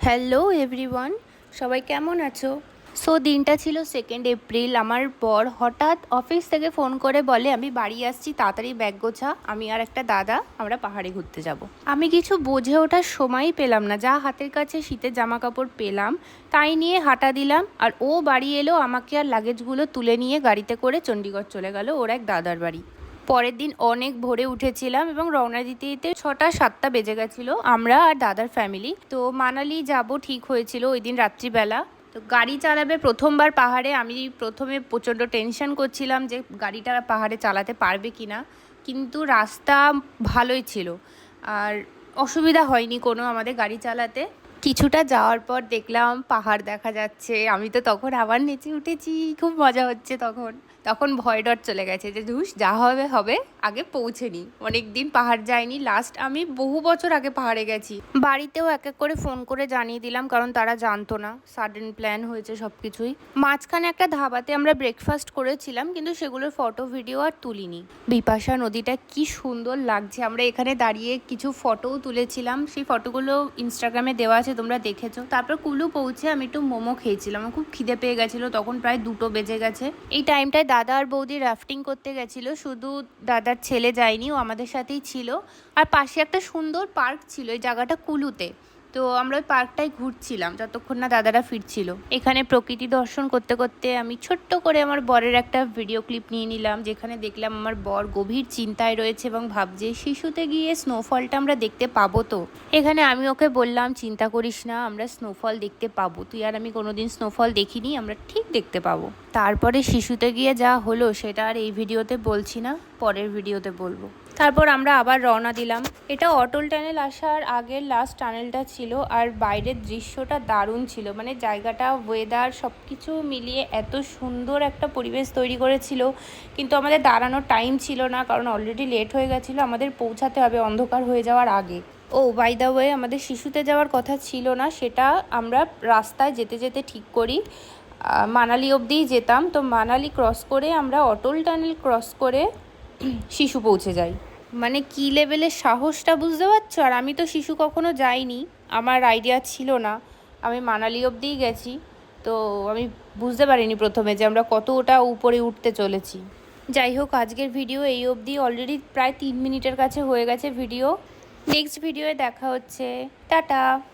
Hello everyone, সবাই কেমন আছো? সো দিনটা ছিল 2 এপ্রিল। আমার বর হঠাৎ অফিস থেকে ফোন করে বলে আমি বাড়ি আসছি, তাড়াতাড়ি ব্যাগ গোছা, আমি আর একটা দাদা আমরা পাহাড়ে ঘুরতে যাব। আমি কিছু বুঝে ওঠার সময়ই পেলাম না, যা হাতের কাছে শীতের জামা কাপড় পেলাম তাই নিয়ে হাঁটা দিলাম। আর ও বাড়ি এলো, আমাকে আর লাগেজগুলো তুলে নিয়ে গাড়িতে করে চণ্ডীগড় চলে গেল ওর এক দাদার বাড়ি। পরের দিন অনেক ভোরে উঠেছিলাম এবং রওনা দিতে দিতে 6টা 7টা বেজে গেছিলো। আমরা আর দাদার ফ্যামিলি তো মানালি যাব ঠিক হয়েছিল ওই দিন রাত্রিবেলা। তো গাড়ি চালাবে প্রথমবার পাহাড়ে, আমি প্রথমে প্রচণ্ড টেনশন করছিলাম যে গাড়িটা পাহাড়ে চালাতে পারবে কি না, কিন্তু রাস্তা ভালোই ছিল আর অসুবিধা হয়নি কোনো আমাদের গাড়ি চালাতে। কিছুটা যাওয়ার পর দেখলাম পাহাড় দেখা যাচ্ছে, আমি তো তখন আবার নেচে উঠেছি, খুব মজা হচ্ছে। তখন তখন ভয় ডর চলে গেছে যে ধুস যা হবে হবে, আগে পৌঁছে নিই। অনেক দিন পাহাড় যাইনি, লাস্ট আমি বহু বছর আগে পাহাড়ে গেছি। বাড়িতেও এক এক করে ফোন করে জানিয়ে দিলাম, কারণ তারা জানতো না, সাডেন প্ল্যান হয়েছে সব কিছুই। মাঝখানে একটা ধাবাতে আমরা ব্রেকফাস্ট করেছিলাম, কিন্তু সেগুলোর ফটো ভিডিও আর তুলিনি। বিপাশা নদীটা কি সুন্দর লাগছে, আমরা এখানে দাঁড়িয়ে কিছু ফটোও তুলেছিলাম, সেই ফটোগুলো ইনস্টাগ্রামে দেওয়া আছে, তোমরা দেখেছো। তারপর কুলু পৌঁছে আমি একটু মোমো খেয়েছিলাম, আমার খুব খিদে পেয়ে গেছিলো, তখন প্রায় 2টো বেজে গেছে। এই টাইমটায় দাদা আর বৌদি রাফটিং করতে গেছিলো, শুধু দাদার ছেলে যায়নি, ও আমাদের সাথেই ছিল। আর পাশে একটা সুন্দর পার্ক ছিল, এই জায়গাটা কুলুতে। তো আমরা ওই পার্কটাই ঘুরছিলাম যতক্ষণ না দাদারা ফিরছিল। এখানে প্রকৃতি দর্শন করতে করতে আমি ছোট্ট করে আমার বরের একটা ভিডিও ক্লিপ নিয়ে নিলাম, যেখানে দেখলাম আমার বর গভীর চিন্তায় রয়েছে এবং ভাবছে শিশুতে গিয়ে স্নোফলটা আমরা দেখতে পাবো তো। এখানে আমি ওকে বললাম চিন্তা করিস না, আমরা স্নোফল দেখতে পাবো, তুই আর আমি কোনোদিন স্নোফল দেখিনি, আমরা ঠিক দেখতে পাবো। তারপরে শিশুতে গিয়ে যা হলো সেটা আর এই ভিডিওতে বলছি না, পরের ভিডিওতে বলবো। তারপর আমরা আবার রওনা দিলাম। এটা অটল টানেল আসার আগের লাস্ট টানেলটা ছিল, আর বাইরের দৃশ্যটা দারুণ ছিল, মানে জায়গাটা, ওয়েদার সব কিছু মিলিয়ে এত সুন্দর একটা পরিবেশ তৈরি করেছিল। কিন্তু আমাদের দাঁড়ানোর টাইম ছিল না, কারণ অলরেডি লেট হয়ে গেছিলো, আমাদের পৌঁছাতে হবে অন্ধকার হয়ে যাওয়ার আগে। ও বাই দ্য ওয়ে, আমাদের শিশুতে যাওয়ার কথা ছিল না, সেটা আমরা রাস্তায় যেতে যেতে ঠিক করি মানালি অবধিই যেতাম। তো মানালি ক্রস করে আমরা অটল টানেল ক্রস করে শিশু পৌঁছে যাই। মানে কী লেভেলের সাহসটা বুঝতে পারছো? আর আমি তো শিশু কখনো যাইনি, আমার আইডিয়া ছিল না, আমি মানালি অবধিই গেছি। তো আমি বুঝতে পারিনি প্রথমে যে আমরা কতটা উপরে উঠতে চলেছি। যাই হোক, আজকের ভিডিও এই অবধি, অলরেডি প্রায় 3 মিনিটের কাছে হয়ে গেছে ভিডিও। নেক্সট ভিডিওয়ে দেখা হচ্ছে, টাটা।